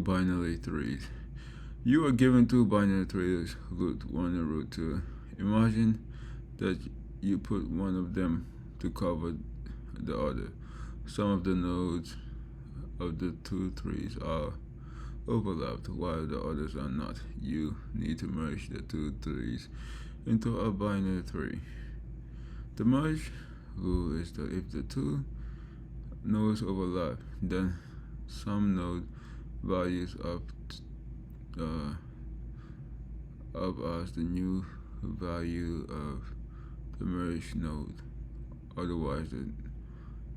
binary trees. You are given two binary trees, root 1 and root 2. Imagine that you put one of them to cover the other. Some of the nodes of the two trees are overlapped while the others are not. You need to merge the two trees into a binary tree. The merge rule is that if the two nodes overlap, then some node values up as the new value of the merged node. Otherwise, the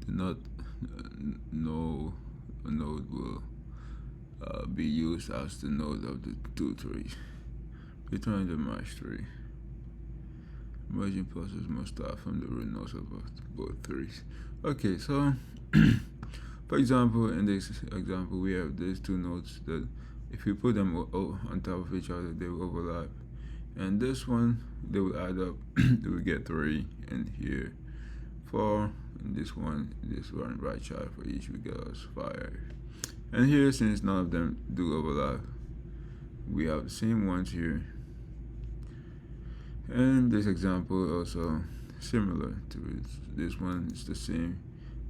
not no node will be used as the node of the two trees. Return the merge tree. Merging process must start from the root nodes of both trees. Okay, so for example, in this example, we have these two nodes that if we put them on top of each other, they will overlap. And this one, they will add up. They will get 3, and here 4. And this one right child for each, we get us 5. And here, since none of them do overlap, we have the same ones here. And this example also similar to it. This one is the same.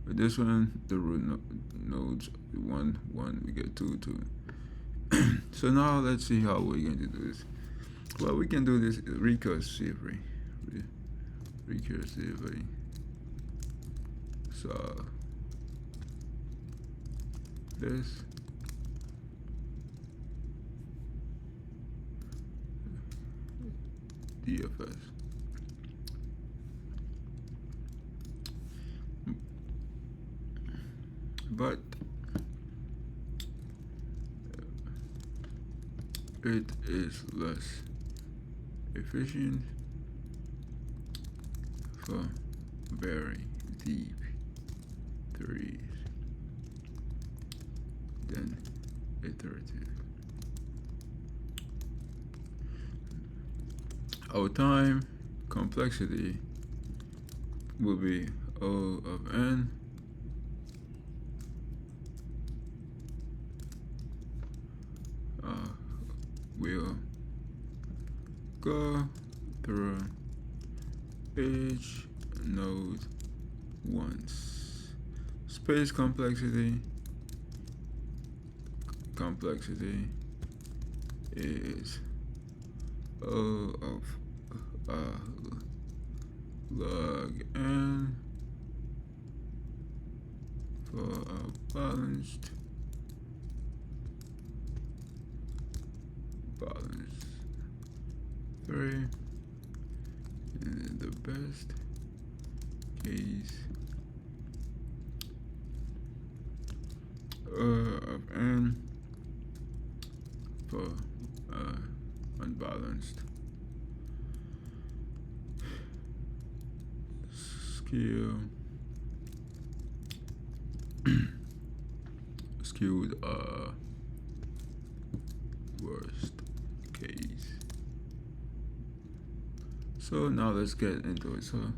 But this one, the root nodes 1, 1, we get 2, 2. So now let's see how we're going to do this. Well, we can do this recursively. Recursively. So this. DFS. But it is less efficient for very deep trees than iterative. Our time complexity will be O of n will go through each node once. Space complexity is O of log n for a balanced three. In the best case of n for unbalanced skewed worst case. So now let's get into it. So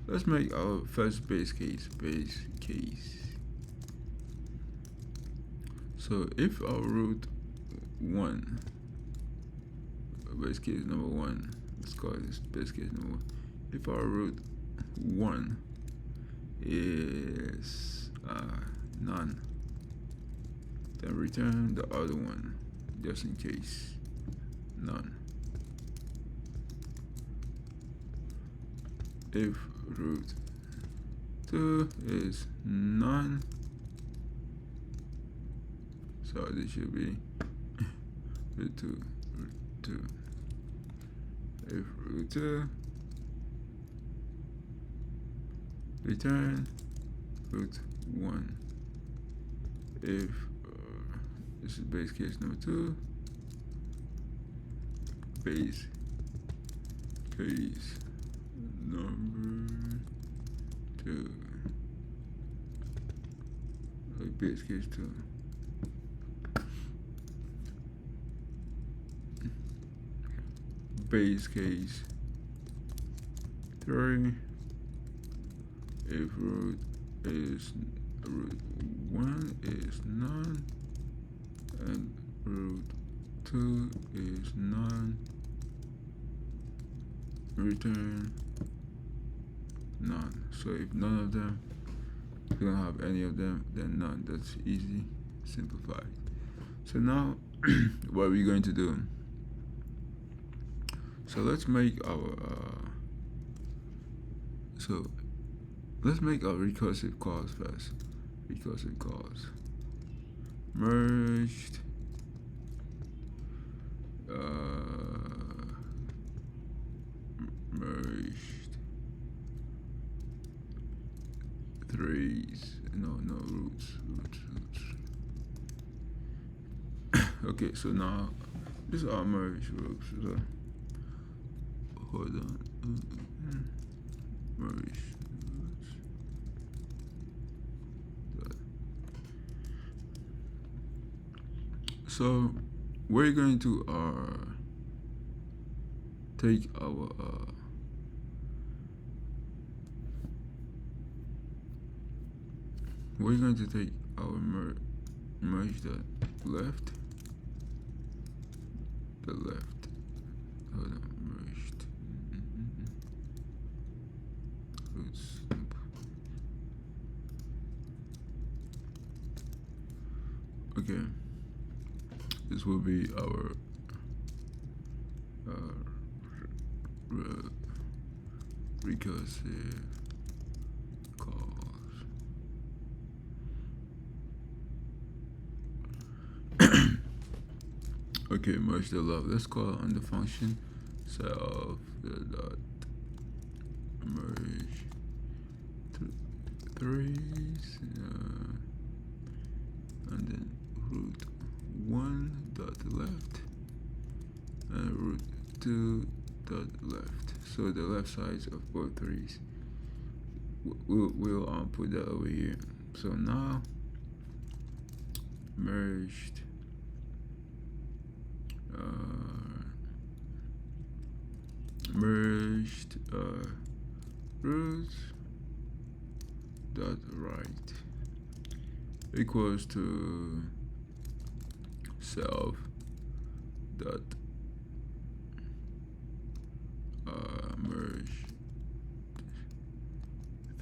let's make our first base case. So if our root 1, base case number 1, let's call this base case number 1. If our root 1 is none, then return the other one just in case none. If root 2 is none, so this should be root 2. If root 2, return root 1. If this is base case number 2, base case number 2, like base case 2. Base case 3. If root 1 is none, and 2 is none, return none. So if none of them, if you don't have any of them, then none. That's easy, simplified. So now what are we going to do? So let's make our recursive calls first. Recursive calls. Merged. Merged. Threes. No, roots. Okay, so now this is our merge roots. So hold on. Merge roots. So we're going to take our merge the left. Hold on, merged. Roots. Okay. This will be our recursive calls. Okay, merge the left. Let's call on the function self the dot merge threes and then root 1 dot left and root 2 dot left. So the left sides of both threes. We'll put that over here. So now merged roots dot right equals to self dot merge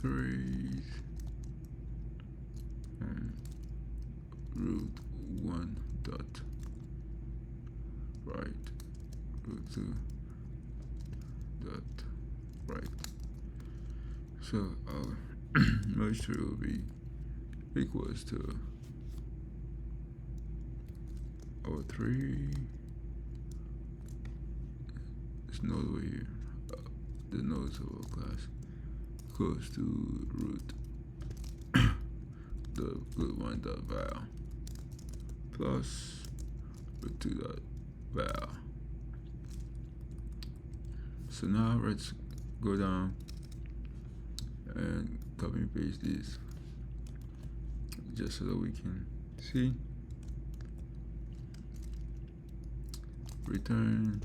threes and root 1 dot right root 2 dot right. So our merge tree will be equals to our 3. This node over here, the nodes of our class, equals to root the root 1 dot val plus root 2 dot val. So now let's go down and copy and paste this just so that we can see. Return.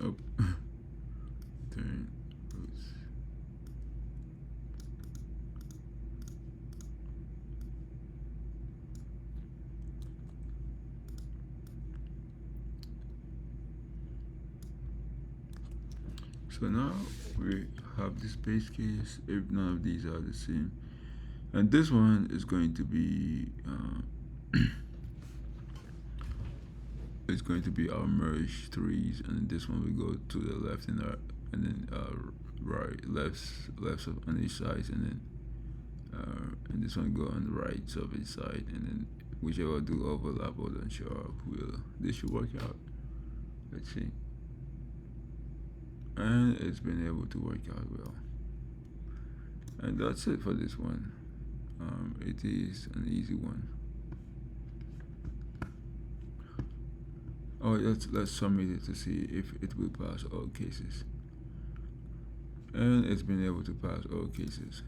Nope. Return roots. So now we have this base case if none of these are the same, and this one is going to be it's going to be our merge threes, and this one we go to the left and then right lefts on each side, and then this one go on the right of each side, and then whichever do overlap or don't show up, this should work out. Let's see. And it's been able to work out well. And that's it for this one. It is an easy one. Oh, let's submit it to see if it will pass all cases. And it's been able to pass all cases.